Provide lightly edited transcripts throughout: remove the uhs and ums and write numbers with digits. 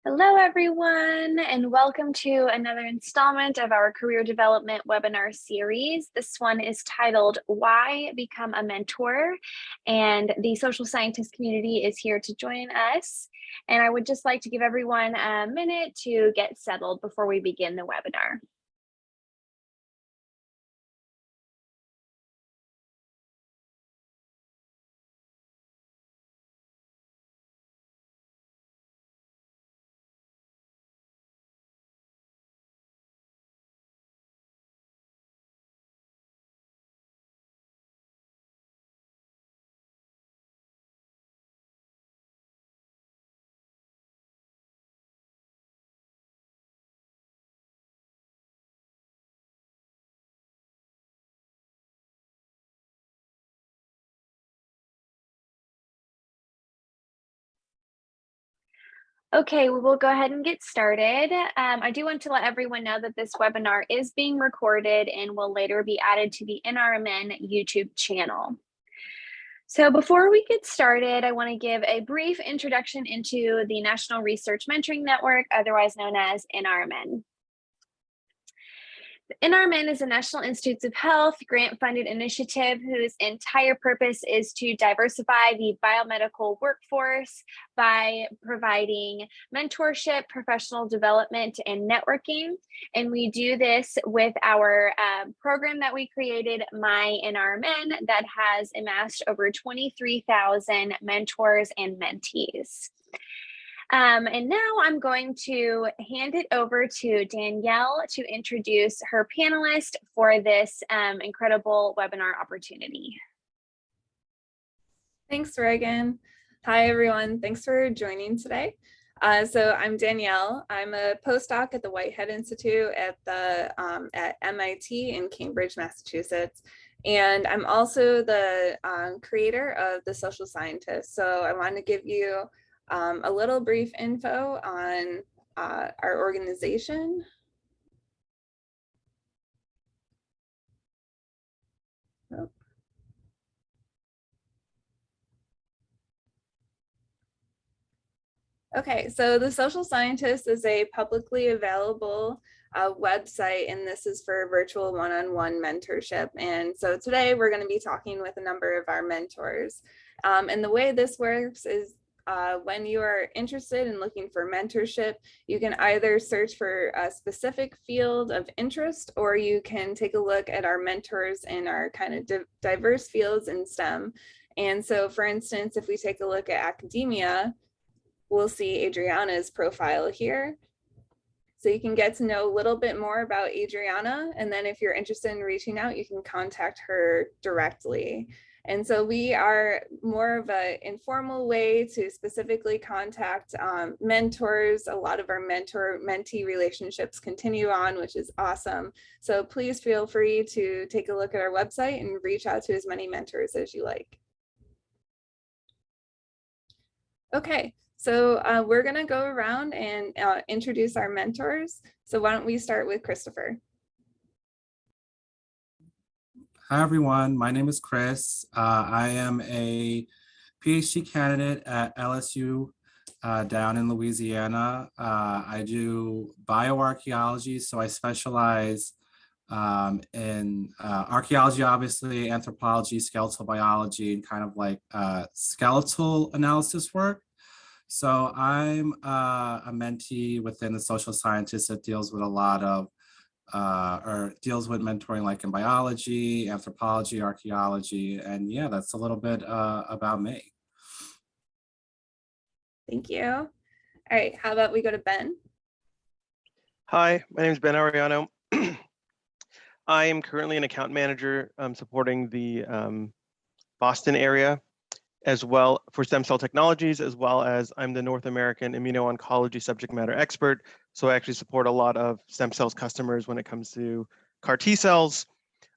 Hello, everyone, and welcome to another installment of our career development webinar series. This one is titled Why Become a Mentor? And the social scientist community is here to join us. And I would just like to give everyone a minute to get settled before we begin the webinar. Okay, we will go ahead and get started. I do want to let everyone know that this webinar is being recorded and will later be added to the NRMN YouTube channel. So before we get started, I want to give a brief introduction into the National Research Mentoring Network, otherwise known as NRMN. NRMN is a National Institutes of Health grant-funded initiative whose entire purpose is to diversify the biomedical workforce by providing mentorship, professional development, and networking. And we do this with our program that we created, My NRMN, that has amassed over 23,000 mentors and mentees. And now I'm going to hand it over to Danielle to introduce her panelist for this incredible webinar opportunity. Thanks, Reagan. Hi, everyone. Thanks for joining today. So I'm Danielle. I'm a postdoc at the Whitehead Institute at MIT in Cambridge, Massachusetts. And I'm also the creator of The Social Scientist. So I want to give you a little brief info on our organization. Oh. Okay, so The Social Scientist is a publicly available website, and this is for virtual one-on-one mentorship. And so today we're going to be talking with a number of our mentors. And the way this works is when you are interested in looking for mentorship, you can either search for a specific field of interest, or you can take a look at our mentors in our kind of diverse fields in STEM. And so, for instance, if we take a look at academia, we'll see Adriana's profile here. So you can get to know a little bit more about Adriana, and then if you're interested in reaching out, you can contact her directly. And so we are more of an informal way to specifically contact mentors. A lot of our mentor-mentee relationships continue on, which is awesome. So please feel free to take a look at our website and reach out to as many mentors as you like. Okay. So we're going to go around and introduce our mentors. So why don't we start with Christopher? Hi, everyone. My name is Chris. I am a PhD candidate at LSU down in Louisiana. I do bioarchaeology, so I specialize in archaeology, obviously, anthropology, skeletal biology, and kind of like skeletal analysis work. So I'm a mentee within the social scientists that deals with a lot of, or deals with mentoring like in biology, anthropology, archaeology, and yeah, that's a little bit about me. Thank you. All right, how about we go to Ben? Hi, my name is Ben Ariano. I am currently an account manager supporting the Boston area, as well for stem cell technologies, as well as I'm the North American immuno-oncology subject matter expert. So I actually support a lot of stem cells customers when it comes to CAR T cells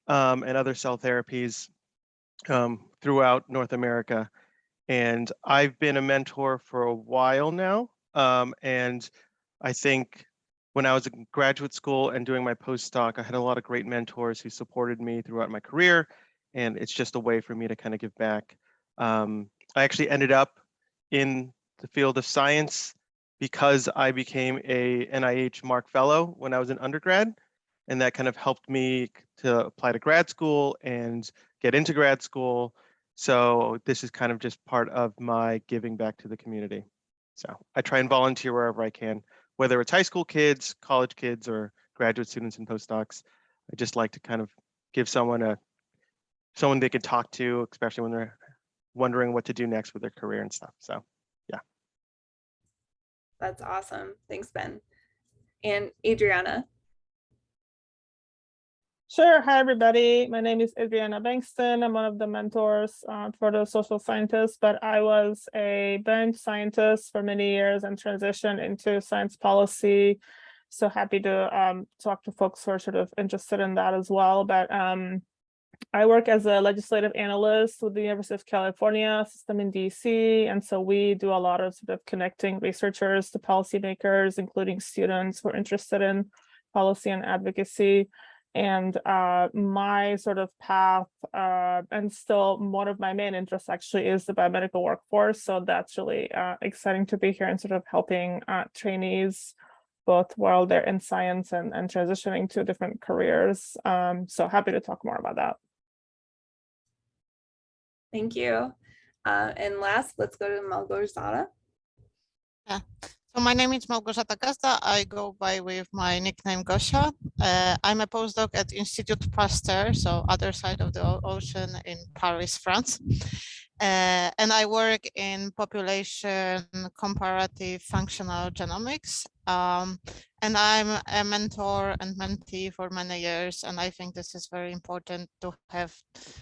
and other cell therapies throughout North America. And I've been a mentor for a while now. And I think when I was in graduate school and doing my postdoc, I had a lot of great mentors who supported me throughout my career. And it's just a way for me to kind of give back. I actually ended up in the field of science because I became a NIH Mark Fellow when I was an undergrad, and that kind of helped me to apply to grad school and get into grad school. So this is kind of just part of my giving back to the community. So I try and volunteer wherever I can, whether it's high school kids, college kids, or graduate students and postdocs. I just like to kind of give someone they can talk to, especially when they're wondering what to do next with their career and stuff. So yeah. That's awesome. Thanks, Ben. And Adriana. Sure. Hi, everybody. My name is Adriana Bankston. I'm one of the mentors for the social scientists, but I was a bench scientist for many years and transitioned into science policy. So happy to talk to folks who are sort of interested in that as well. But I work as a legislative analyst with the University of California system in DC. And so we do a lot of sort of connecting researchers to policymakers, including students who are interested in policy and advocacy. And my sort of path, and still one of my main interests actually is the biomedical workforce. So that's really exciting to be here and sort of helping trainees both while they're in science and transitioning to different careers. So happy to talk more about that. Thank you. And last, let's go to Malgorzata. Yeah. So my name is Małgorzata Gazda. I go by with my nickname Gosha. I'm a postdoc at Institut Pasteur, so other side of the ocean in Paris, France. And I work in population comparative functional genomics. And I'm a mentor and mentee for many years. And I think this is very important to have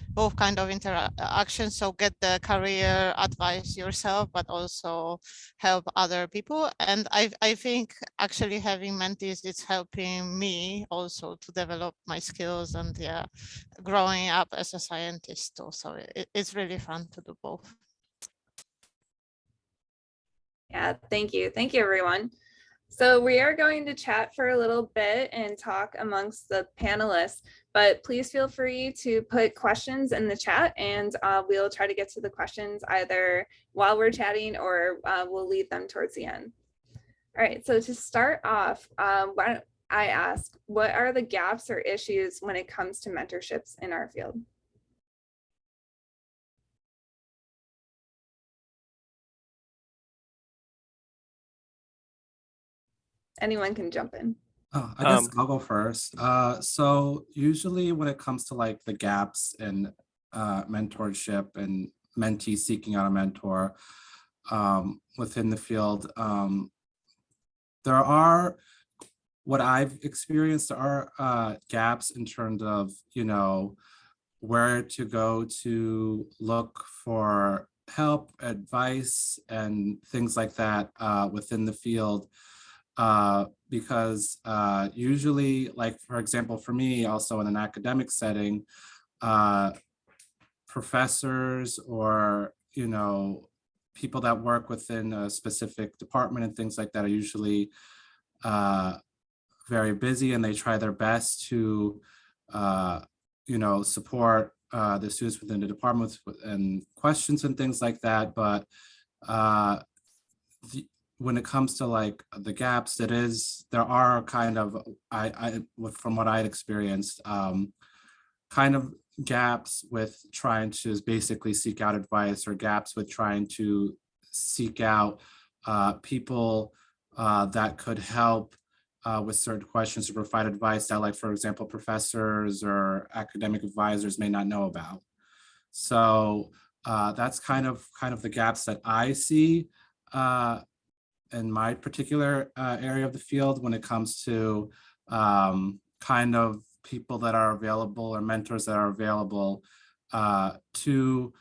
both kind of interactions. So get the career advice yourself, but also help other people. And I think actually having mentees is helping me also to develop my skills and yeah, growing up as a scientist too. So it's really fun to do both. Yeah, thank you. Thank you, everyone. So we are going to chat for a little bit and talk amongst the panelists, but please feel free to put questions in the chat and we'll try to get to the questions either while we're chatting or we'll leave them towards the end. All right, so to start off, why don't I ask, what are the gaps or issues when it comes to mentorships in our field? Anyone can jump in. Oh, I guess I'll go first. So usually when it comes to like the gaps in mentorship and mentee seeking out a mentor within the field, there are, what I've experienced, there are gaps in terms of, you know, where to go to look for help, advice, and things like that within the field. Because usually, like, for example, for me, also in an academic setting, professors or, you know, people that work within a specific department and things like that are usually very busy, and they try their best to, you know, support the students within the department and questions and things like that. But when it comes to like the gaps, there are kind of, from what I had experienced, kind of gaps with trying to basically seek out advice, or gaps with trying to seek out people that could help with certain questions, to provide advice that, like, for example, professors or academic advisors may not know about. So that's kind of the gaps that I see in my particular area of the field when it comes to kind of people that are available, or mentors that are available to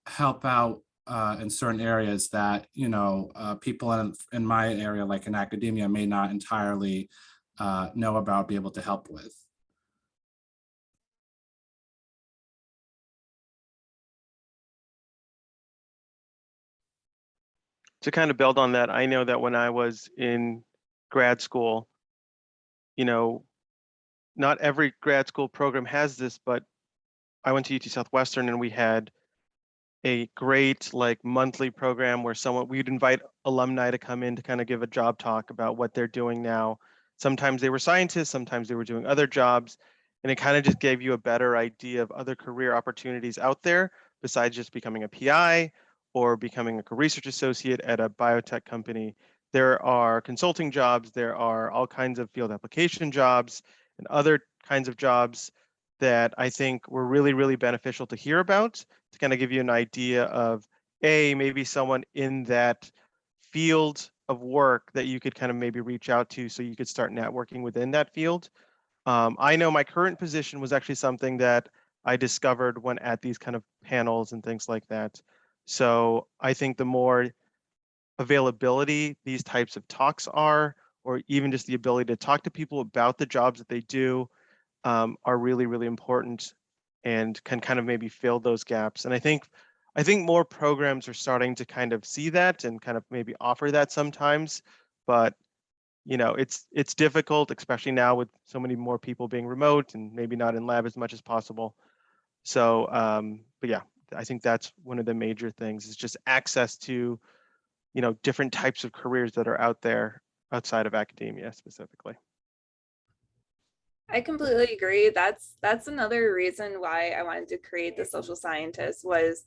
help out in certain areas that, you know, people in my area, like in academia, may not entirely know about, be able to help with. To kind of build on that, I know that when I was in grad school, you know, not every grad school program has this, but I went to UT Southwestern and we had a great like monthly program where we'd invite alumni to come in to kind of give a job talk about what they're doing now. Sometimes they were scientists, sometimes they were doing other jobs, and it kind of just gave you a better idea of other career opportunities out there besides just becoming a PI or becoming a research associate at a biotech company. There are consulting jobs, there are all kinds of field application jobs and other kinds of jobs that I think were really, really beneficial to hear about, to kind of give you an idea of maybe someone in that field of work that you could kind of maybe reach out to so you could start networking within that field. I know my current position was actually something that I discovered when at these kind of panels and things like that. So I think the more availability these types of talks are, or even just the ability to talk to people about the jobs that they do, are really, really important and can kind of maybe fill those gaps. And I think more programs are starting to kind of see that and kind of maybe offer that sometimes, but it's difficult, especially now with so many more people being remote and maybe not in lab as much as possible. So, but yeah, I think that's one of the major things is just access to, different types of careers that are out there outside of academia specifically. I completely agree. That's another reason why I wanted to create the social scientist was,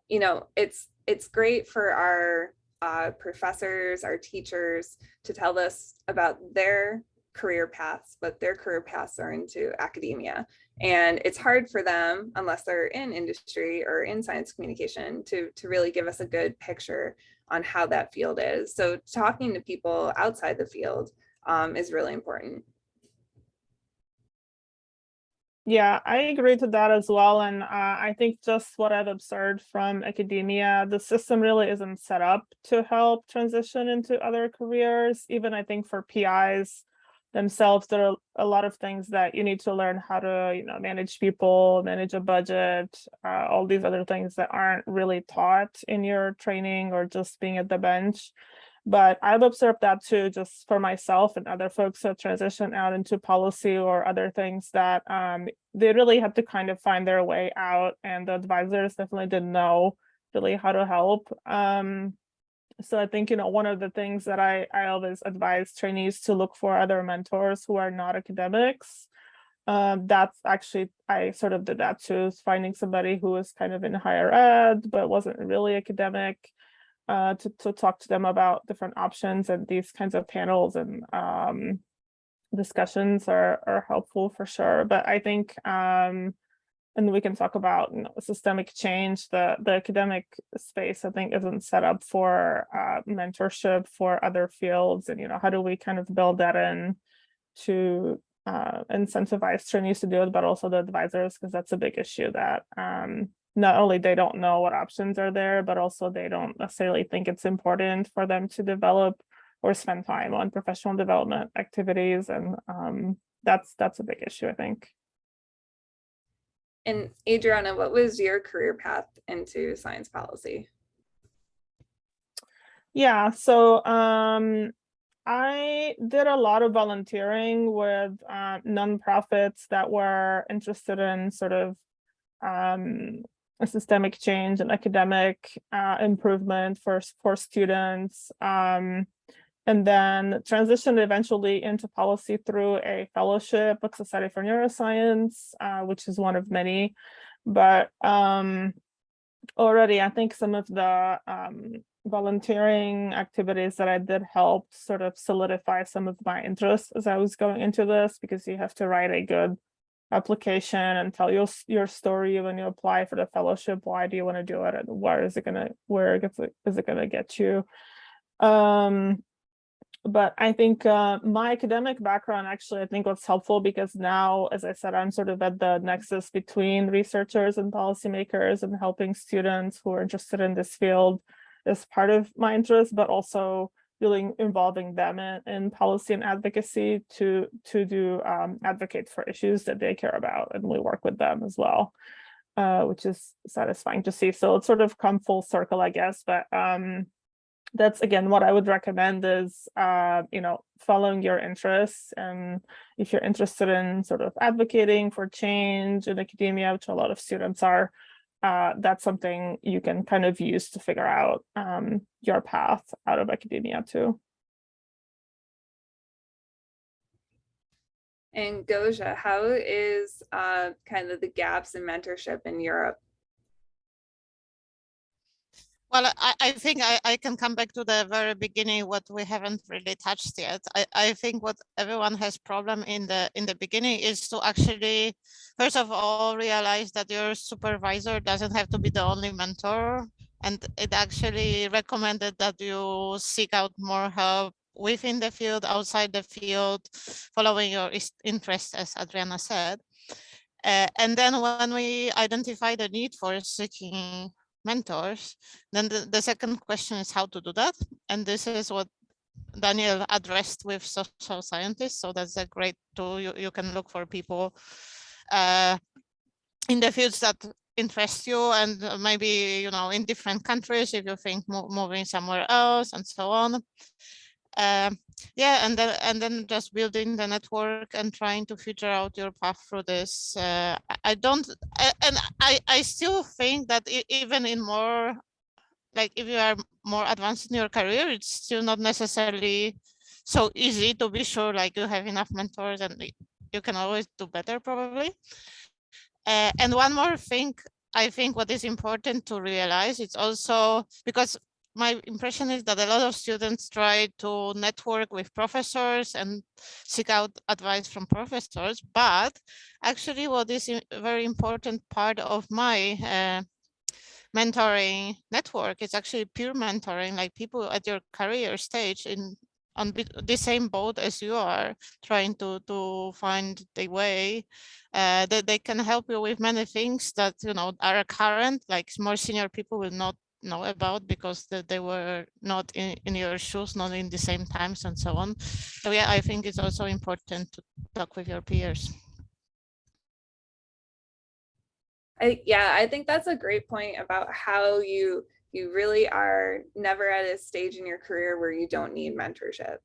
it's great for our professors, our teachers to tell us about their career paths, but their career paths are into academia. And it's hard for them, unless they're in industry or in science communication, to really give us a good picture on how that field is. So talking to people outside the field is really important. Yeah, I agree to that as well. And I think just what I've observed from academia, the system really isn't set up to help transition into other careers. Even I think for PIs themselves, there are a lot of things that you need to learn how to, manage people, manage a budget, all these other things that aren't really taught in your training or just being at the bench. But I've observed that too, just for myself and other folks who transition out into policy or other things that they really had to kind of find their way out, and the advisors definitely didn't know really how to help. So I think, one of the things that I always advise trainees to look for other mentors who are not academics. That's actually, I sort of did that too, finding somebody who was kind of in higher ed, but wasn't really academic. To talk to them about different options, and these kinds of panels and discussions are helpful for sure. But I think, and we can talk about systemic change, the academic space, I think, isn't set up for mentorship for other fields. And, how do we kind of build that in to incentivize trainees to do it, but also the advisors, because that's a big issue that not only they don't know what options are there, but also they don't necessarily think it's important for them to develop or spend time on professional development activities. And that's a big issue, I think. And Adriana, what was your career path into science policy? Yeah, so I did a lot of volunteering with nonprofits that were interested in sort of a systemic change and academic improvement for students, and then transitioned eventually into policy through a fellowship with Society for Neuroscience, which is one of many. But already I think some of the volunteering activities that I did helped sort of solidify some of my interests as I was going into this, because you have to write a good application and tell your story when you apply for the fellowship. Why do you want to do it, and where is it gonna get you? But I think my academic background actually, I think, was helpful, because now, as I said, I'm sort of at the nexus between researchers and policymakers, and helping students who are interested in this field is part of my interest, but also really involving them in policy and advocacy to advocate for issues that they care about, and we work with them as well, which is satisfying to see. So it's sort of come full circle, I guess. But that's, again, what I would recommend is following your interests, and if you're interested in sort of advocating for change in academia, which a lot of students are, that's something you can kind of use to figure out your path out of academia too. And Gosha, how is kind of the gaps in mentorship in Europe? Well, I think I can come back to the very beginning, what we haven't really touched yet. I think what everyone has problem in the beginning is to actually, first of all, realize that your supervisor doesn't have to be the only mentor. And it actually recommended that you seek out more help within the field, outside the field, following your interests, as Adriana said. And then when we identify the need for seeking mentors, then the second question is how to do that. And this is what Daniel addressed with social scientists. So that's a great tool. You can look for people in the fields that interest you, and maybe, you know, in different countries if you think moving somewhere else and so on. Yeah, and then just building the network and trying to figure out your path through this. I still think that even in more, like, if you are more advanced in your career, it's still not necessarily so easy to be sure like you have enough mentors, and you can always do better probably. And one more thing, I think what is important to realize, it's also because my impression is that a lot of students try to network with professors and seek out advice from professors, but actually what is a very important part of my mentoring network is actually peer mentoring, like people at your career stage on the same boat as you are, trying to find the way. That they can help you with many things that, you know, are current, like more senior people will not know about because they were not in your shoes, not in the same times and so on. So yeah, I think it's also important to talk with your peers. I think that's a great point about how you really are never at a stage in your career where you don't need mentorship.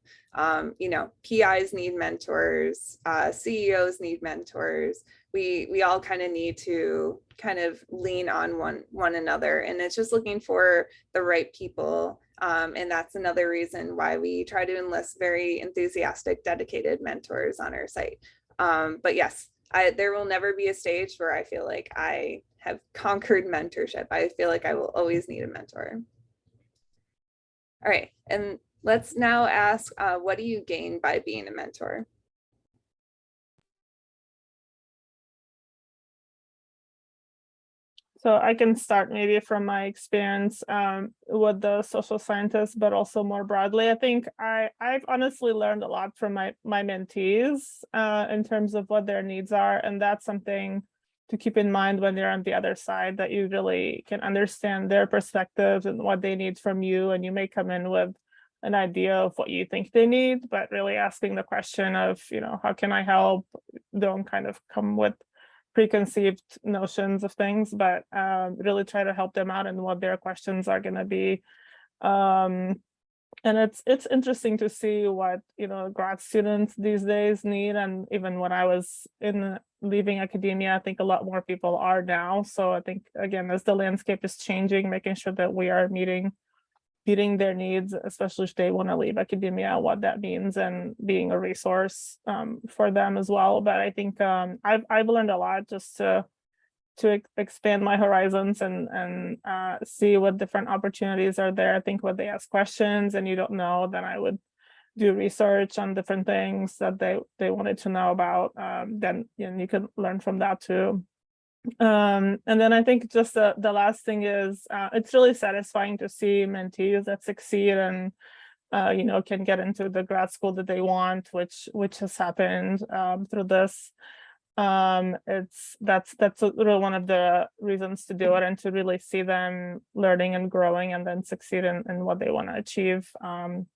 You know, PIs need mentors, CEOs need mentors. We all kind of need to kind of lean on one another, and it's just looking for the right people. And that's another reason why we try to enlist very enthusiastic, dedicated mentors on our site. But yes, there will never be a stage where I feel like I have conquered mentorship. I feel like I will always need a mentor. All right, and let's now ask, what do you gain by being a mentor? So I can start maybe from my experience with the social scientists, but also more broadly. I think I've honestly learned a lot from my mentees in terms of what their needs are. And that's something to keep in mind when you're on the other side, that you really can understand their perspectives and what they need from you. And you may come in with an idea of what you think they need, but really asking the question of, you know, how can I help? Don't kind of come with preconceived notions of things, but really try to help them out and what their questions are going to be. And it's interesting to see what, you know, grad students these days need. And even when I was leaving academia, I think a lot more people are now. So I think, again, as the landscape is changing, making sure that we are meeting their needs, especially if they want to leave academia, what that means, and being a resource for them as well. But I think I've learned a lot just to expand my horizons and see what different opportunities are there. I think when they ask questions and you don't know, then I would do research on different things that they wanted to know about. Then you can learn from that too. And then I think just the last thing is it's really satisfying to see mentees that succeed and you know, can get into the grad school that they want, which has happened through this. That's really one of the reasons to do it, and to really see them learning and growing and then succeed in what they want to achieve.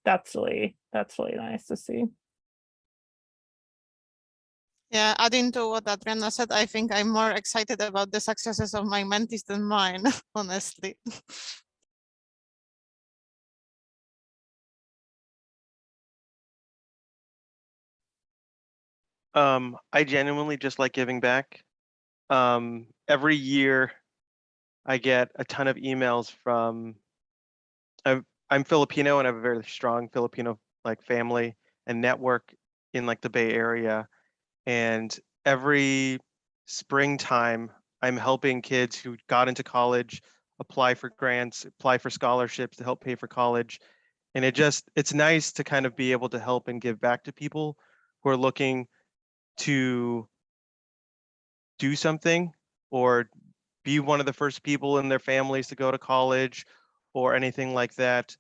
That's really nice to see. Yeah, adding to what Adriana said, I think I'm more excited about the successes of my mentees than mine, honestly. I genuinely just like giving back. Every year I get a ton of emails from, I'm Filipino and I have a very strong Filipino like family and network in like the Bay Area. And every springtime, I'm helping kids who got into college apply for grants, apply for scholarships to help pay for college. And it's nice to kind of be able to help and give back to people who are looking to do something or be one of the first people in their families to go to college or anything like that.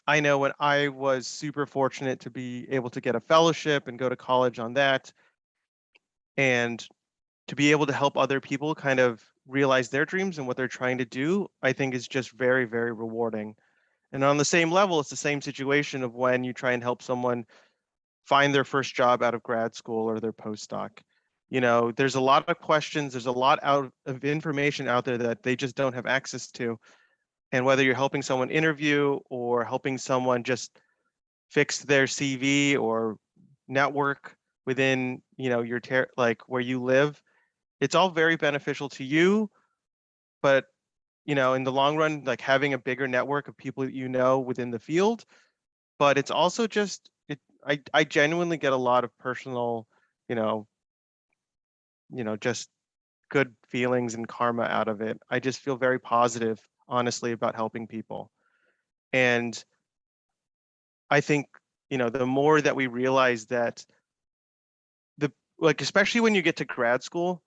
I know when I was super fortunate to be able to get a fellowship and go to college on that, and to be able to help other people kind of realize their dreams and what they're trying to do, I think is just very, very rewarding. And on the same level, it's the same situation of when you try and help someone find their first job out of grad school or their postdoc. You know, there's a lot of questions, there's a lot out of information out there that they just don't have access to. And whether you're helping someone interview or helping someone just fix their CV or network within, you know, your like where you live, it's all very beneficial to you. But, you know, in the long run, like having a bigger network of people that you know within the field, but it's also just I genuinely get a lot of personal, you know, just good feelings and karma out of it. I just feel very positive, honestly, about helping people. And I think, you know, the more that we realize that especially when you get to grad school,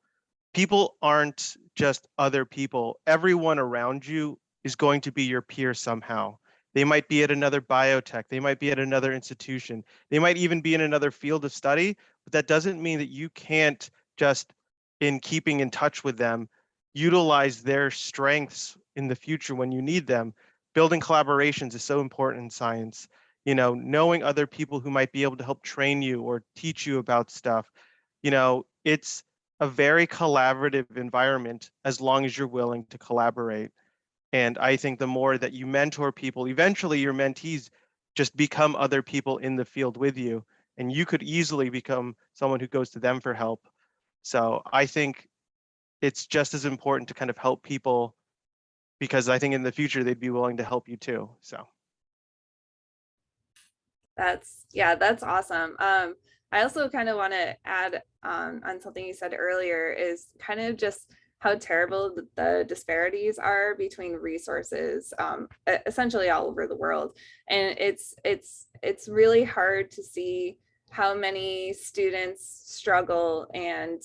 people aren't just other people. Everyone around you is going to be your peer somehow. They might be at another biotech, they might be at another institution, they might even be in another field of study, but that doesn't mean that you can't just, in keeping in touch with them, utilize their strengths in the future when you need them. Building collaborations is so important in science. You know, knowing other people who might be able to help train you or teach you about stuff. You know, it's a very collaborative environment as long as you're willing to collaborate. And I think the more that you mentor people, eventually your mentees just become other people in the field with you, and you could easily become someone who goes to them for help. So I think it's just as important to kind of help people, because I think in the future they'd be willing to help you too. So That's awesome. I also kind of want to add on something you said earlier is kind of just how terrible the disparities are between resources, essentially all over the world. And it's really hard to see how many students struggle and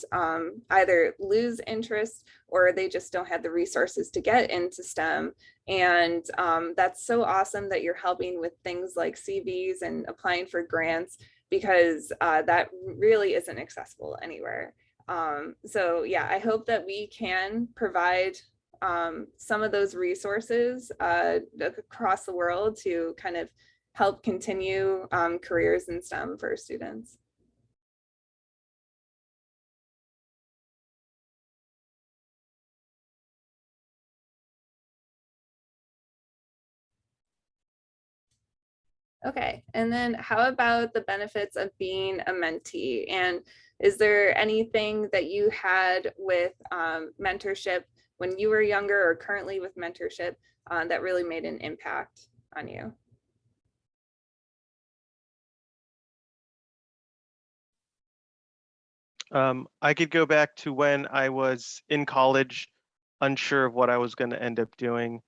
either lose interest or they just don't have the resources to get into STEM. And that's so awesome that you're helping with things like CVs and applying for grants, because that really isn't accessible anywhere. So yeah, I hope that we can provide some of those resources across the world to kind of help continue careers in STEM for students. Okay, and then how about the benefits of being a mentee? And is there anything that you had with mentorship when you were younger or currently with mentorship that really made an impact on you? I could go back to when I was in college, unsure of what I was going to end up doing.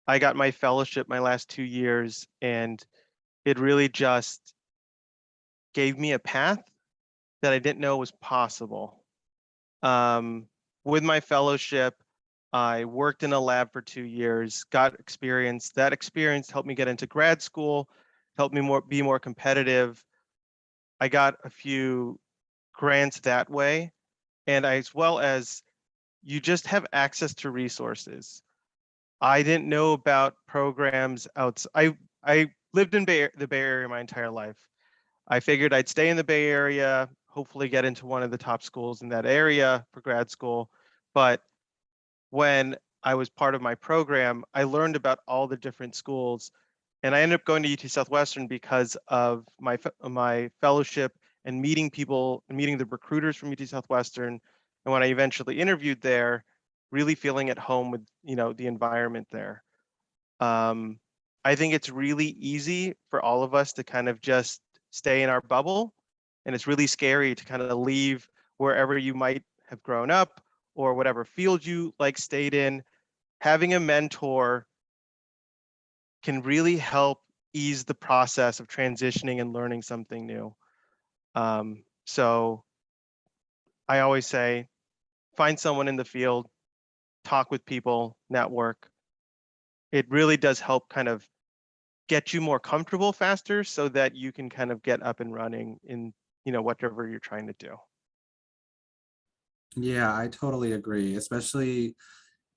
I got my fellowship my last 2 years, and it really just gave me a path that I didn't know was possible. With my fellowship, I worked in a lab for 2 years, got experience. That experience helped me get into grad school, helped me be more competitive. I got a few grants that way, and as well as you just have access to resources. I didn't know about programs outside. I lived in the Bay Area my entire life. I figured I'd stay in the Bay Area, hopefully get into one of the top schools in that area for grad school. But when I was part of my program, I learned about all the different schools, and I ended up going to UT Southwestern because of my fellowship and meeting people and meeting the recruiters from UT Southwestern. And when I eventually interviewed there, really feeling at home with, the environment there. I think it's really easy for all of us to kind of just stay in our bubble. And it's really scary to kind of leave wherever you might have grown up or whatever field you stayed in. Having a mentor can really help ease the process of transitioning and learning something new. So I always say, find someone in the field, talk with people, network. It really does help kind of get you more comfortable faster so that you can kind of get up and running in, whatever you're trying to do. Yeah, I totally agree, especially,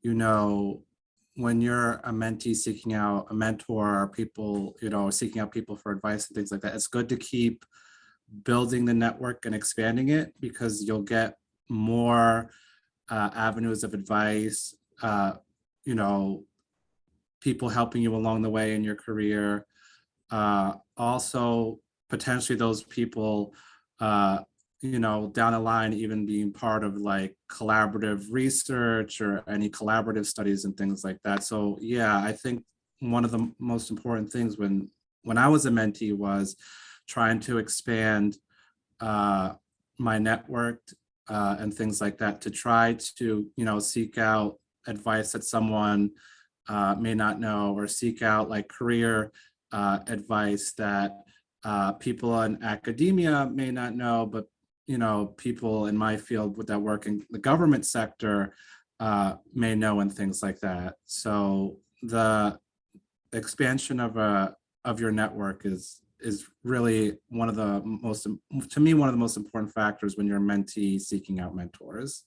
when you're a mentee seeking out a mentor or people, seeking out people for advice and things like that, it's good to keep building the network and expanding it because you'll get more avenues of advice, people helping you along the way in your career. Also, potentially those people, down the line, even being part of collaborative research or any collaborative studies and things like that. So yeah, I think one of the most important things when I was a mentee was trying to expand my network and things like that to try to, seek out advice that someone may not know, or seek out career advice that people in academia may not know, but people in my field that work in the government sector may know, and things like that. So the expansion of your network is really one of the most, to me, one of the most important factors when you're a mentee seeking out mentors.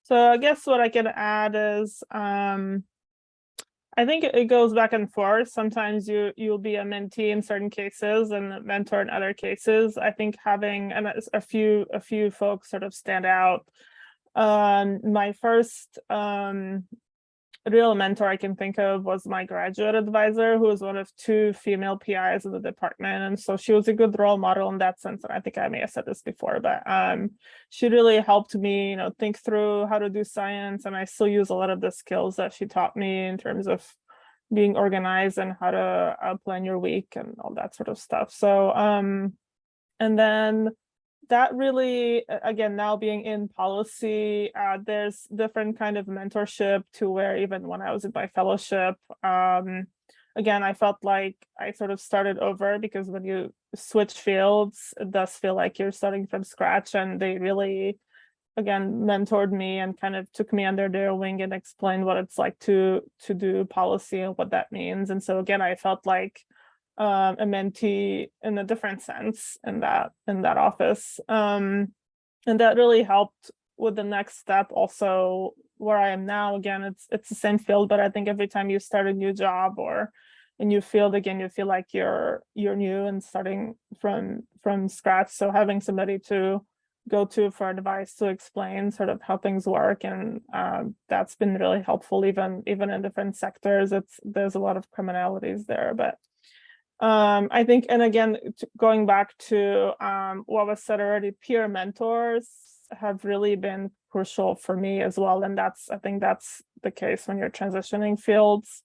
So I guess what I can add is I think it goes back and forth. Sometimes you'll be a mentee in certain cases and a mentor in other cases. I think having a few folks sort of stand out. My first real mentor I can think of was my graduate advisor, who was one of 2 female PIs in the department. And so she was a good role model in that sense. And I think I may have said this before, but she really helped me, think through how to do science. And I still use a lot of the skills that she taught me in terms of being organized and how to plan your week and all that sort of stuff. So, and then that really, again, now being in policy, there's different kind of mentorship to where even when I was in my fellowship, again, I felt like I sort of started over, because when you switch fields, it does feel like you're starting from scratch. And they really, again, mentored me and kind of took me under their wing and explained what it's like to do policy and what that means. And so again, I felt like a mentee in a different sense in that office, and that really helped with the next step. Also, where I am now, again, it's the same field, but I think every time you start a new job or a new field, again, you feel like you're new and starting from scratch. So having somebody to go to for advice, to explain sort of how things work, and that's been really helpful. Even in different sectors, there's a lot of commonalities there, but I think, and again, going back to what was said already, peer mentors have really been crucial for me as well. And I think that's the case when you're transitioning fields,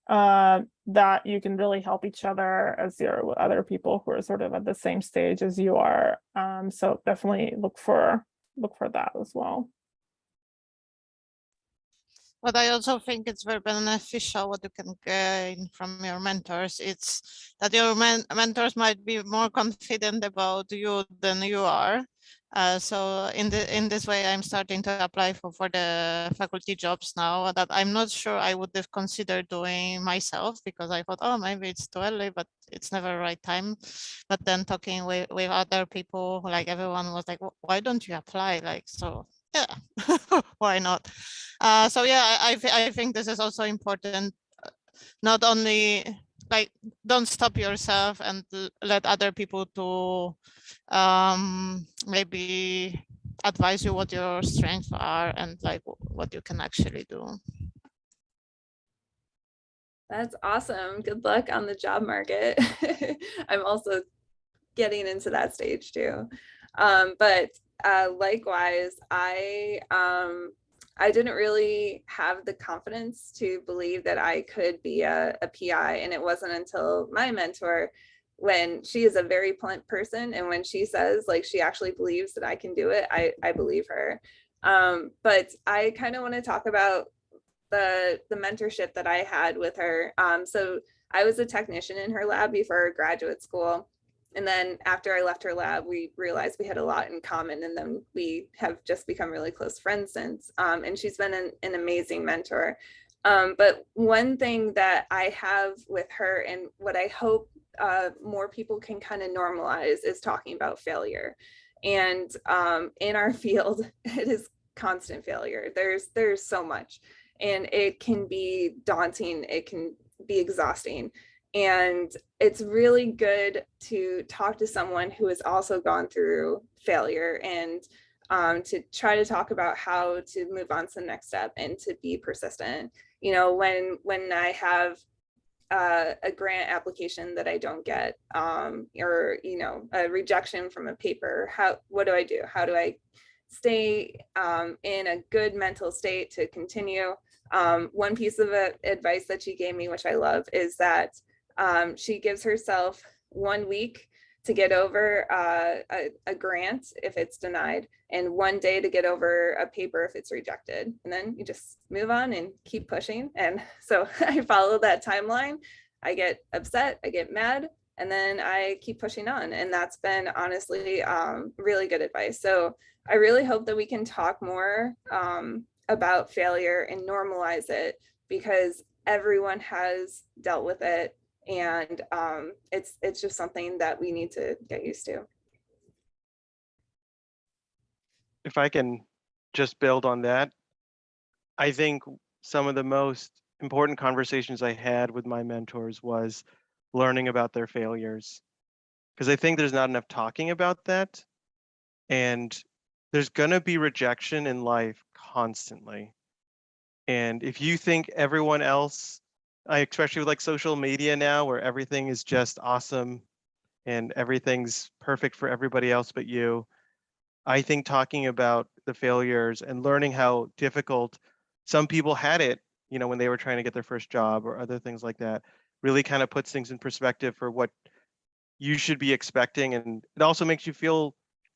that you can really help each other as you're with other people who are sort of at the same stage as you are. So definitely look for that as well. But I also think it's very beneficial what you can gain from your mentors. It's that your mentors might be more confident about you than you are. So in this way, I'm starting to apply for the faculty jobs now that I'm not sure I would have considered doing myself, because I thought, oh, maybe it's too early, but it's never the right time. But then talking with other people, like everyone was like, why don't you apply? Like, so yeah, why not? So yeah, I think this is also important. Not only don't stop yourself and let other people to maybe advise you what your strengths are and what you can actually do. That's awesome. Good luck on the job market. I'm also getting into that stage too. But likewise, I didn't really have the confidence to believe that I could be a PI. And it wasn't until my mentor, when she is a very blunt person, and when she says like she actually believes that I can do it, I believe her. But I kind of want to talk about the mentorship that I had with her. So I was a technician in her lab before graduate school. And then after I left her lab, we realized we had a lot in common. And then we have just become really close friends since. And she's been an amazing mentor. But one thing that I have with her, and what I hope more people can kind of normalize, is talking about failure. And in our field, it is constant failure. There's so much, and it can be daunting. It can be exhausting. And it's really good to talk to someone who has also gone through failure, and to try to talk about how to move on to the next step and to be persistent. You know, when I have a grant application that I don't get, or, you know, a rejection from a paper, what do I do? How do I stay in a good mental state to continue? One piece of advice that she gave me, which I love, is that she gives herself 1 week to get over a grant if it's denied, and 1 day to get over a paper if it's rejected. And then you just move on and keep pushing. And so I follow that timeline. I get upset, I get mad, and then I keep pushing on. And that's been honestly really good advice. So I really hope that we can talk more about failure and normalize it, because everyone has dealt with it. And it's just something that we need to get used to. If I can just build on that, I think some of the most important conversations I had with my mentors was learning about their failures, because I think there's not enough talking about that. And there's going to be rejection in life constantly. And if you think everyone else, especially with like social media now, where everything is just awesome and everything's perfect for everybody else but you, I think talking about the failures and learning how difficult some people had it, you know, when they were trying to get their first job or other things like that, really kind of puts things in perspective for what you should be expecting. And it also makes you feel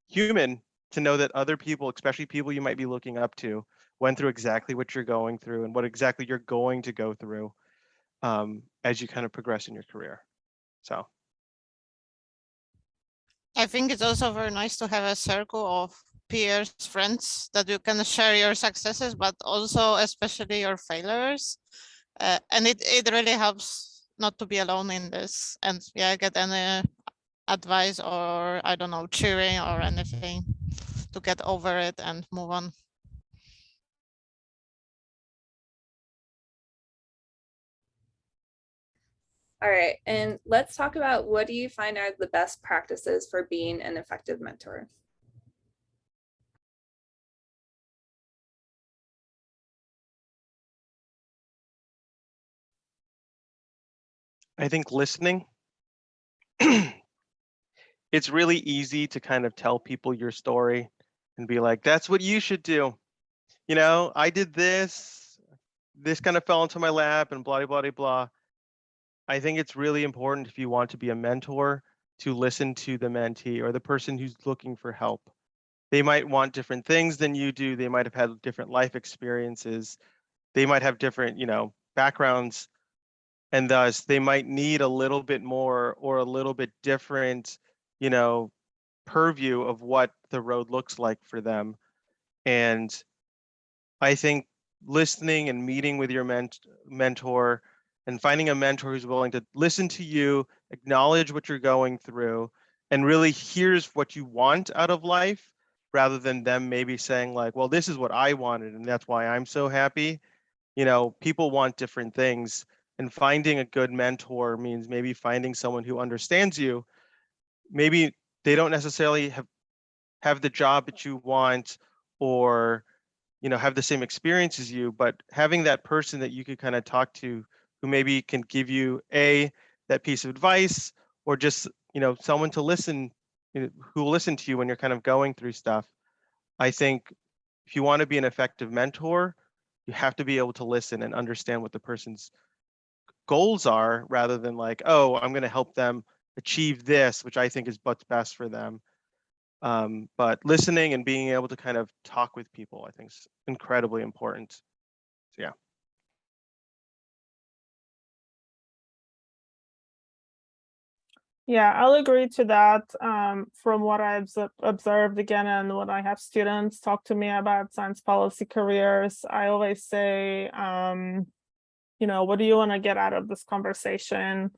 human to know that other people, especially people you might be looking up to, went through exactly what you're going through and what exactly you're going to go through as you kind of progress in your career. So I think it's also very nice to have a circle of peers, friends, that you can share your successes, but also especially your failures. And it really helps not to be alone in this. And yeah, get any advice or, I don't know, cheering or anything to get over it and move on. All right, and let's talk about, what do you find are the best practices for being an effective mentor? I think listening. It's really easy to kind of tell people your story and be like, that's what you should do. You know, I did this kind of fell into my lap and blah, blah, blah, blah. I think it's really important, if you want to be a mentor, to listen to the mentee or the person who's looking for help. They might want different things than you do. They might have had different life experiences. They might have different, you know, backgrounds, and thus they might need a little bit more or a little bit different, you know, purview of what the road looks like for them. And I think listening and meeting with your mentor and finding a mentor who's willing to listen to you, acknowledge what you're going through, and really here's what you want out of life, rather than them maybe saying like, well, this is what I wanted and that's why I'm so happy. You know, people want different things, and finding a good mentor means maybe finding someone who understands you. Maybe they don't necessarily have the job that you want, or, you know, have the same experience as you, but having that person that you could kind of talk to who maybe can give you that piece of advice, or just, someone to listen, who will listen to you when you're kind of going through stuff. I think if you want to be an effective mentor, you have to be able to listen and understand what the person's goals are, rather than like, oh, I'm going to help them achieve this, which I think is what's best for them. But listening and being able to kind of talk with people, I think, is incredibly important. So, yeah. Yeah, I'll agree to that. From what I've observed again, and when I have students talk to me about science policy careers, I always say, what do you want to get out of this conversation?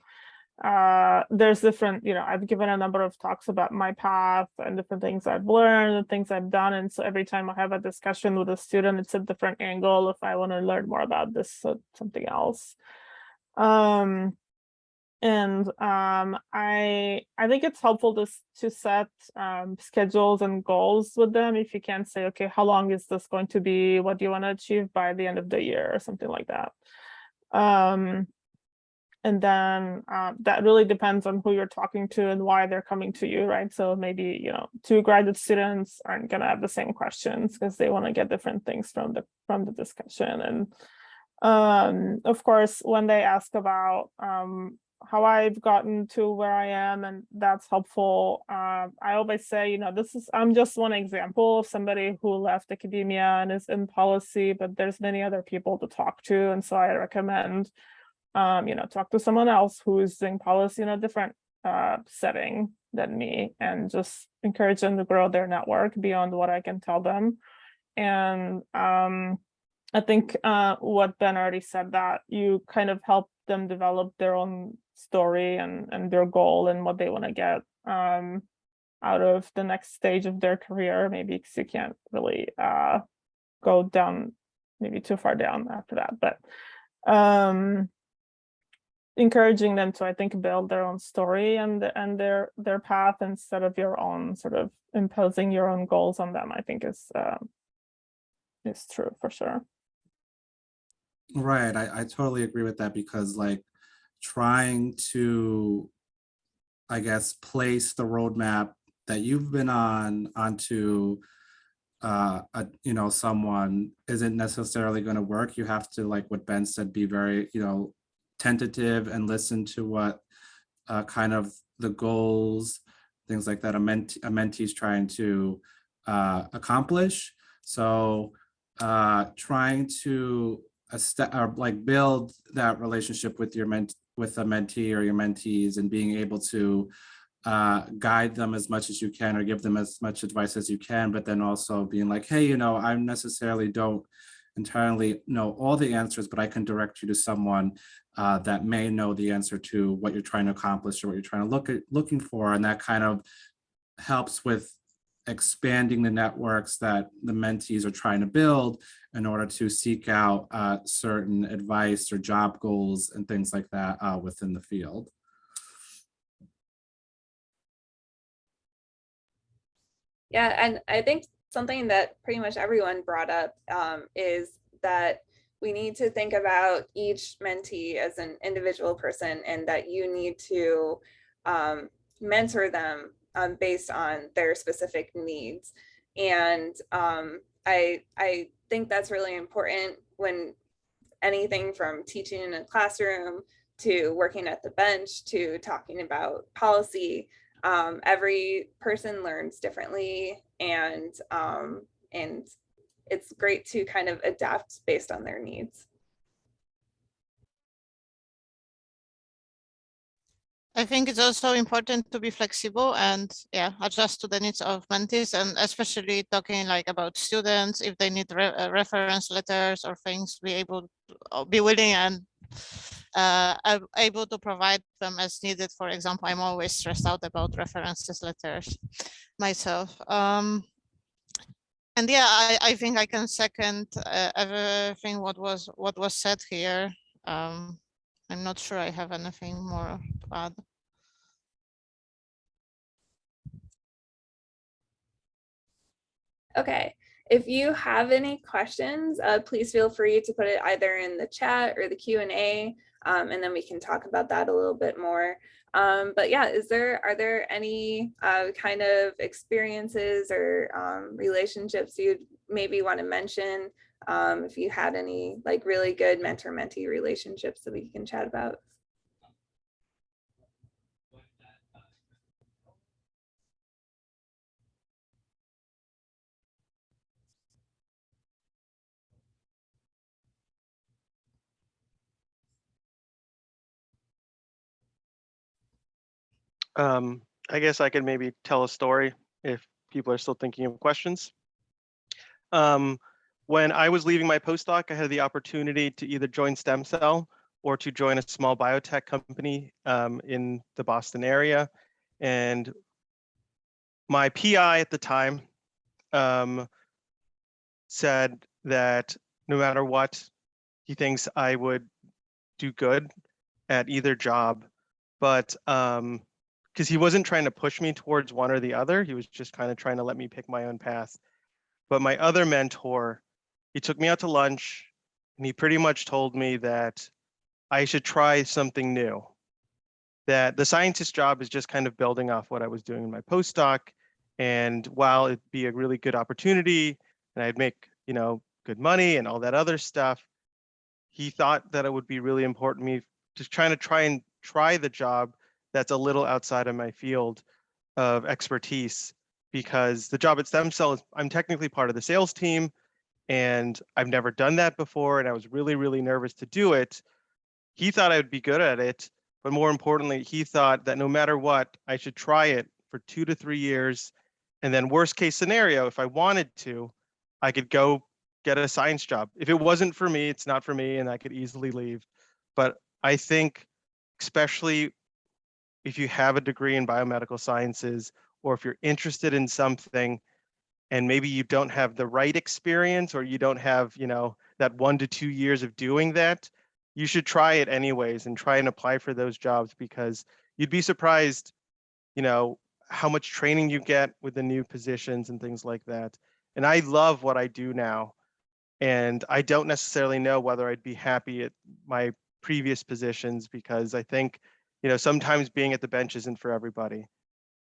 There's different, I've given a number of talks about my path and different things I've learned and things I've done. And so every time I have a discussion with a student, it's a different angle. If I want to learn more about this, so something else. I think it's helpful to set schedules and goals with them. If you can say, okay, how long is this going to be? What do you want to achieve by the end of the year, or something like that? And then that really depends on who you're talking to and why they're coming to you, right? So maybe, two graduate students aren't going to have the same questions because they want to get different things from the discussion. And of course, when they ask about how I've gotten to where I am, and that's helpful, I always say, I'm just one example of somebody who left academia and is in policy, but there's many other people to talk to. And so I recommend talk to someone else who's doing policy in a different setting than me, and just encourage them to grow their network beyond what I can tell them. And I think what Ben already said, that you kind of help them develop their own story and their goal and what they want to get out of the next stage of their career, maybe, because you can't really go down maybe too far down after that. But encouraging them to, I think, build their own story and their path, instead of your own sort of imposing your own goals on them, I think is true for sure. Right, I totally agree with that, because like trying to, I guess, place the roadmap that you've been onto someone isn't necessarily going to work. You have to, like what Ben said, be very tentative and listen to what kind of the goals, things like that a mentee's trying to accomplish. So trying to build that relationship with with a mentee or your mentees, and being able to guide them as much as you can, or give them as much advice as you can, but then also being like, hey, I necessarily don't entirely know all the answers, but I can direct you to someone that may know the answer to what you're trying to accomplish or what you're trying to looking for. And that kind of helps with expanding the networks that the mentees are trying to build in order to seek out certain advice or job goals and things like that within the field. Yeah, and I think something that pretty much everyone brought up is that we need to think about each mentee as an individual person, and that you need to mentor them based on their specific needs. And I think that's really important when anything from teaching in a classroom to working at the bench to talking about policy. Every person learns differently, and it's great to kind of adapt based on their needs. I think it's also important to be flexible and adjust to the needs of mentees, and especially talking like about students, if they need reference letters or things, be willing and able to provide them as needed. For example, I'm always stressed out about references letters myself. And I think I can second everything what was said here. I'm not sure I have anything more to add. Okay, if you have any questions, please feel free to put it either in the chat or the Q&A. And then we can talk about that a little bit more. But yeah, are there any kind of experiences or relationships you'd maybe want to mention? If you had any like really good mentor-mentee relationships that we can chat about. I guess I could maybe tell a story if people are still thinking of questions. When I was leaving my postdoc, I had the opportunity to either join Stem Cell or to join a small biotech company in the Boston area. And my PI at the time said that no matter what, he thinks I would do good at either job, but because he wasn't trying to push me towards one or the other, he was just kind of trying to let me pick my own path. But my other mentor, he took me out to lunch and he pretty much told me that I should try something new, that the scientist job is just kind of building off what I was doing in my postdoc. And while it'd be a really good opportunity and I'd make, good money and all that other stuff, he thought that it would be really important to me to try the job that's a little outside of my field of expertise, because the job at Stem Cell is, I'm technically part of the sales team and I've never done that before. And I was really, really nervous to do it. He thought I would be good at it, but more importantly, he thought that no matter what, I should try it for 2 to 3 years. And then worst case scenario, if I wanted to, I could go get a science job. If it wasn't for me, it's not for me, and I could easily leave. But I think, especially if you have a degree in biomedical sciences, or if you're interested in something and maybe you don't have the right experience, or you don't have, that 1 to 2 years of doing that, you should try it anyways and try and apply for those jobs, because you'd be surprised, how much training you get with the new positions and things like that. And I love what I do now. And I don't necessarily know whether I'd be happy at my previous positions, because I think, sometimes being at the bench isn't for everybody.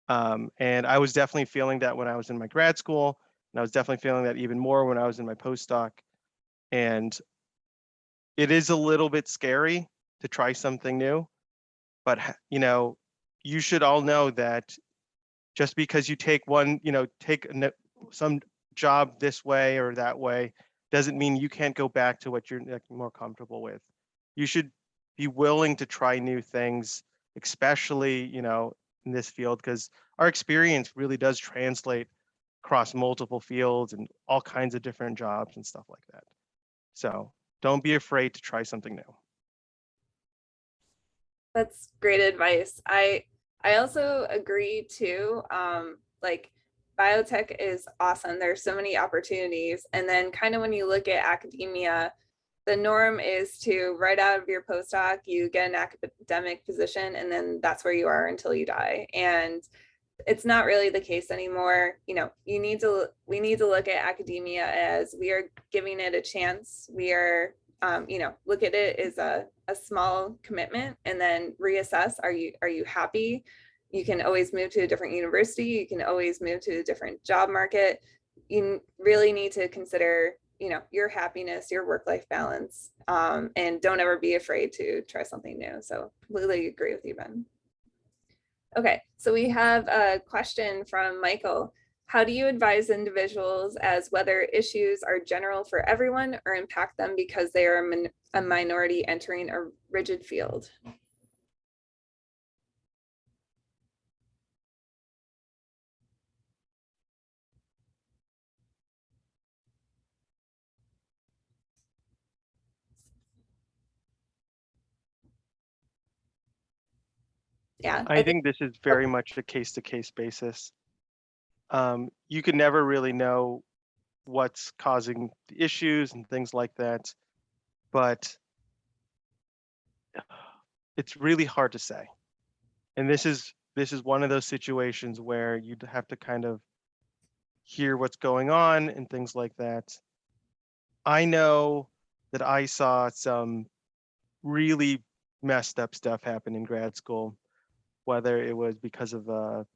And I was definitely feeling that when I was in my grad school, and I was definitely feeling that even more when I was in my postdoc. And it is a little bit scary to try something new, but you should all know that just because you take some job this way or that way, doesn't mean you can't go back to what you're more comfortable with. You should be willing to try new things, especially, in this field, because our experience really does translate across multiple fields and all kinds of different jobs and stuff like that. So don't be afraid to try something new. That's great advice. I also agree too. Like biotech is awesome. There's so many opportunities. And then kind of when you look at academia, the norm is to right out of your postdoc, you get an academic position, and then that's where you are until you die. And it's not really the case anymore. We need to look at academia as we are giving it a chance. We are, look at it as a small commitment and then reassess. Are you happy? You can always move to a different university. You can always move to a different job market. You really need to consider, your happiness, your work-life balance, and don't ever be afraid to try something new. So completely agree with you, Ben. Okay, so we have a question from Michael. How do you advise individuals as whether issues are general for everyone or impact them because they are a minority entering a rigid field? Yeah, I think this is very much a case-to-case basis. You can never really know what's causing the issues and things like that, but it's really hard to say. And this is one of those situations where you'd have to kind of hear what's going on and things like that. I know that I saw some really messed up stuff happen in grad school, whether it was because of a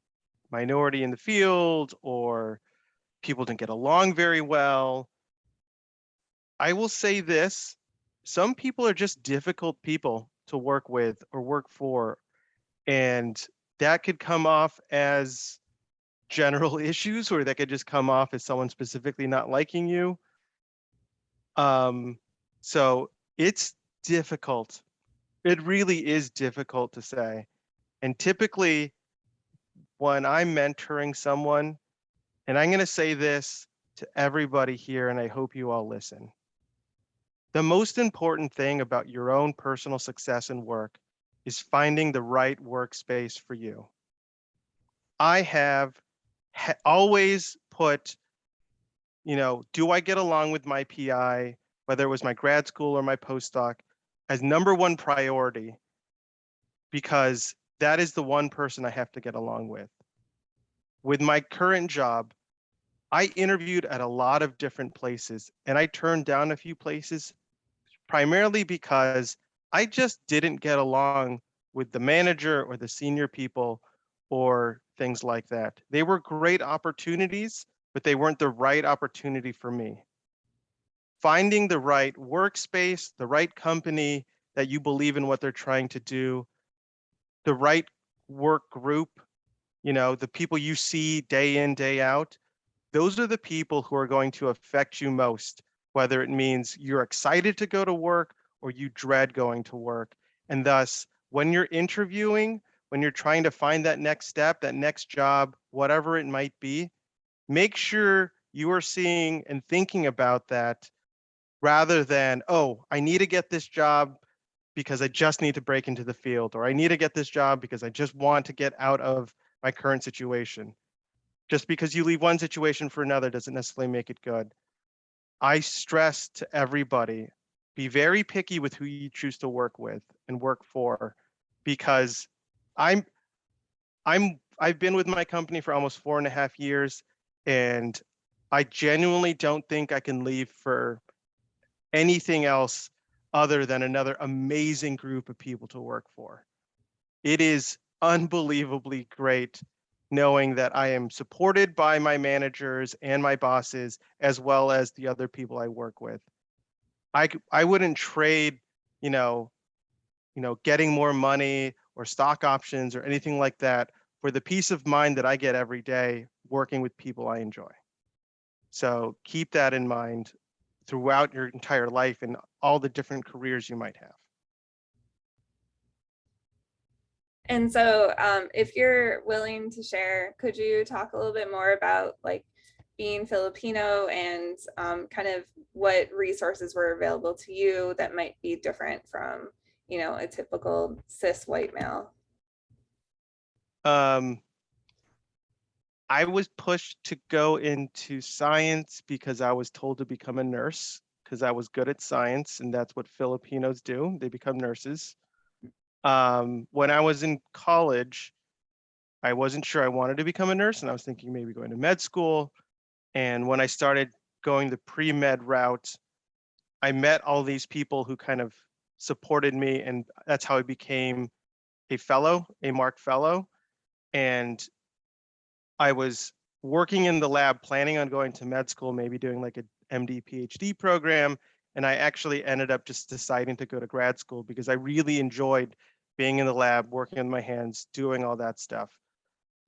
minority in the field or people didn't get along very well. I will say this, some people are just difficult people to work with or work for, and that could come off as general issues, or that could just come off as someone specifically not liking you. So it's difficult. It really is difficult to say. And typically when I'm mentoring someone, and I'm going to say this to everybody here, and I hope you all listen. The most important thing about your own personal success and work is finding the right workspace for you. I have always put, do I get along with my PI, whether it was my grad school or my postdoc, as number one priority, because that is the one person I have to get along with. With my current job, I interviewed at a lot of different places, and I turned down a few places primarily because I just didn't get along with the manager or the senior people or things like that. They were great opportunities, but they weren't the right opportunity for me. Finding the right workspace, the right company that you believe in what they're trying to do, the right work group, the people you see day in, day out, those are the people who are going to affect you most, whether it means you're excited to go to work or you dread going to work. And thus, when you're interviewing, when you're trying to find that next step, that next job, whatever it might be, make sure you are seeing and thinking about that rather than, oh, I need to get this job because I just need to break into the field, or I need to get this job because I just want to get out of my current situation. Just because you leave one situation for another doesn't necessarily make it good. I stress to everybody, be very picky with who you choose to work with and work for, because I've been with my company for almost 4.5 years, and I genuinely don't think I can leave for anything else other than another amazing group of people to work for. It is unbelievably great knowing that I am supported by my managers and my bosses, as well as the other people I work with. I wouldn't trade, getting more money or stock options or anything like that for the peace of mind that I get every day working with people I enjoy. So keep that in mind throughout your entire life and all the different careers you might have. And so if you're willing to share, could you talk a little bit more about like being Filipino and kind of what resources were available to you that might be different from, a typical cis white male? I was pushed to go into science because I was told to become a nurse because I was good at science, and that's what Filipinos do. They become nurses. When I was in college, I wasn't sure I wanted to become a nurse, and I was thinking maybe going to med school. And when I started going the pre-med route, I met all these people who kind of supported me, and that's how I became a fellow, a Mark Fellow. And I was working in the lab, planning on going to med school, maybe doing like a MD, PhD program. And I actually ended up just deciding to go to grad school because I really enjoyed being in the lab, working on my hands, doing all that stuff.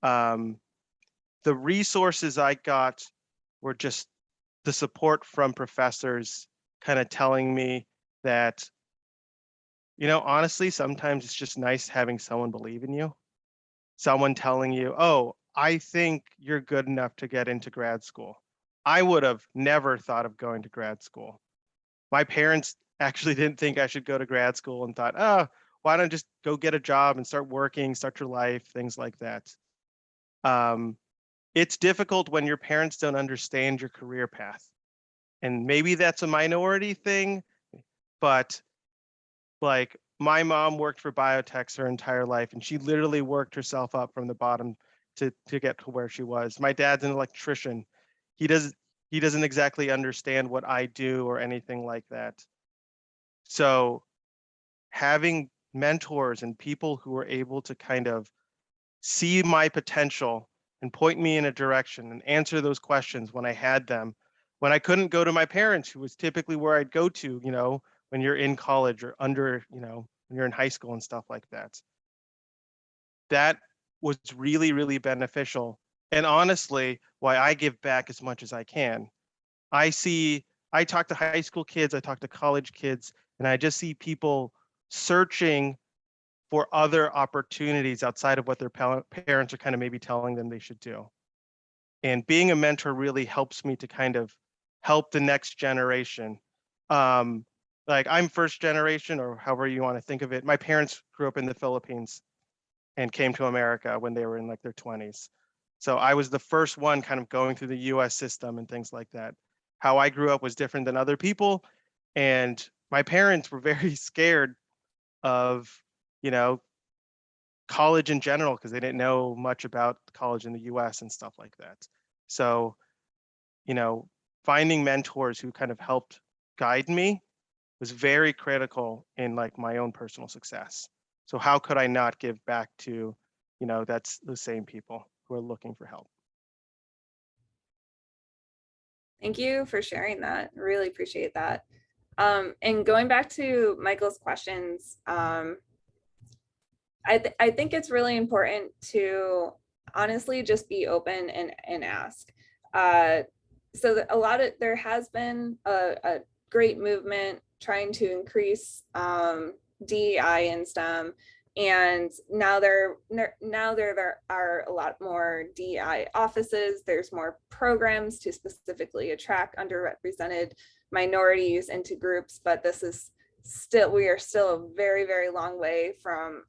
The resources I got were just the support from professors kind of telling me that, honestly, sometimes it's just nice having someone believe in you. Someone telling you, oh, I think you're good enough to get into grad school. I would have never thought of going to grad school. My parents actually didn't think I should go to grad school and thought, oh, why don't just go get a job and start working, start your life, things like that. It's difficult when your parents don't understand your career path. And maybe that's a minority thing, but like my mom worked for biotechs her entire life, and she literally worked herself up from the bottom to get to where she was. My dad's an electrician. He doesn't exactly understand what I do or anything like that. So having mentors and people who were able to kind of see my potential and point me in a direction and answer those questions when I had them, when I couldn't go to my parents, who was typically where I'd go to, when you're in college or when you're in high school and stuff like that. That was really, really beneficial. And honestly, why I give back as much as I can. I talk to high school kids, I talk to college kids, and I just see people searching for other opportunities outside of what their parents are kind of maybe telling them they should do. And being a mentor really helps me to kind of help the next generation. Like I'm first generation, or however you want to think of it. My parents grew up in the Philippines and came to America when they were in like their 20s. So I was the first one kind of going through the US system and things like that. How I grew up was different than other people. And my parents were very scared of, college in general, because they didn't know much about college in the US and stuff like that. So, finding mentors who kind of helped guide me was very critical in like my own personal success. So how could I not give back to, that's the same people who are looking for help. Thank you for sharing that. Really appreciate that. And going back to Michael's questions, I think it's really important to honestly just be open and ask. So that there has been a great movement trying to increase DEI in STEM, and now there are a lot more DEI offices. There's more programs to specifically attract underrepresented minorities into groups, but we are still a very, very long way from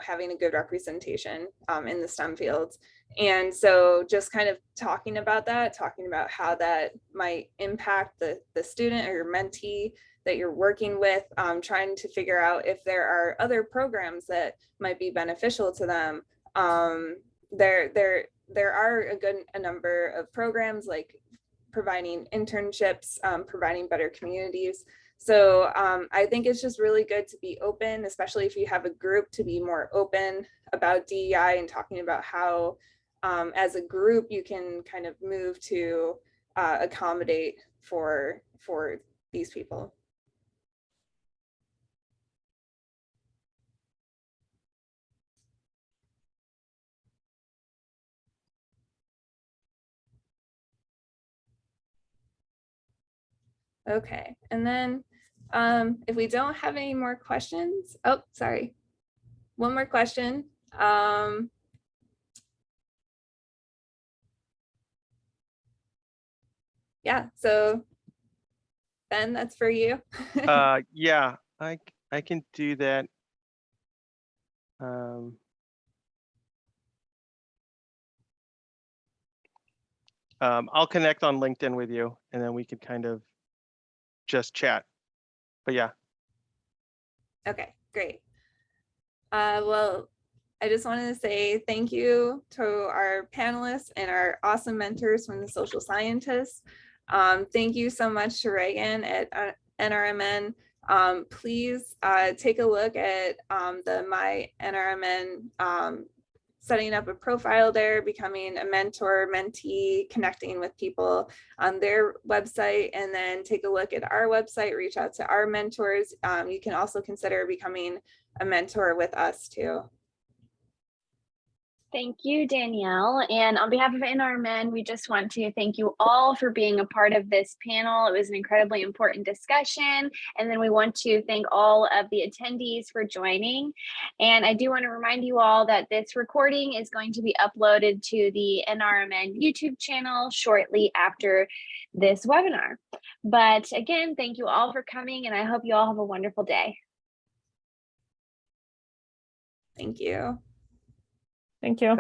having a good representation in the STEM fields. And so just kind of talking about how that might impact the student or your mentee that you're working with, trying to figure out if there are other programs that might be beneficial to them. There are a number of programs like providing internships, providing better communities. So I think it's just really good to be open, especially if you have a group, to be more open about DEI and talking about how as a group you can kind of move to accommodate for these people. Okay, and then if we don't have any more questions, oh, sorry, one more question. Yeah, so Ben, that's for you. Yeah, I can do that. I'll connect on LinkedIn with you, and then we can kind of just chat. But yeah. Okay, great. Well, I just wanted to say thank you to our panelists and our awesome mentors from the social scientists. Thank you so much to Reagan at NRMN. Please take a look at the My NRMN, setting up a profile there, becoming a mentor, mentee, connecting with people on their website, and then take a look at our website, reach out to our mentors. You can also consider becoming a mentor with us too. Thank you, Danielle. And on behalf of NRMN, we just want to thank you all for being a part of this panel. It was an incredibly important discussion. And then we want to thank all of the attendees for joining. And I do want to remind you all that this recording is going to be uploaded to the NRMN YouTube channel shortly after this webinar. But again, thank you all for coming, and I hope you all have a wonderful day. Thank you. Thank you.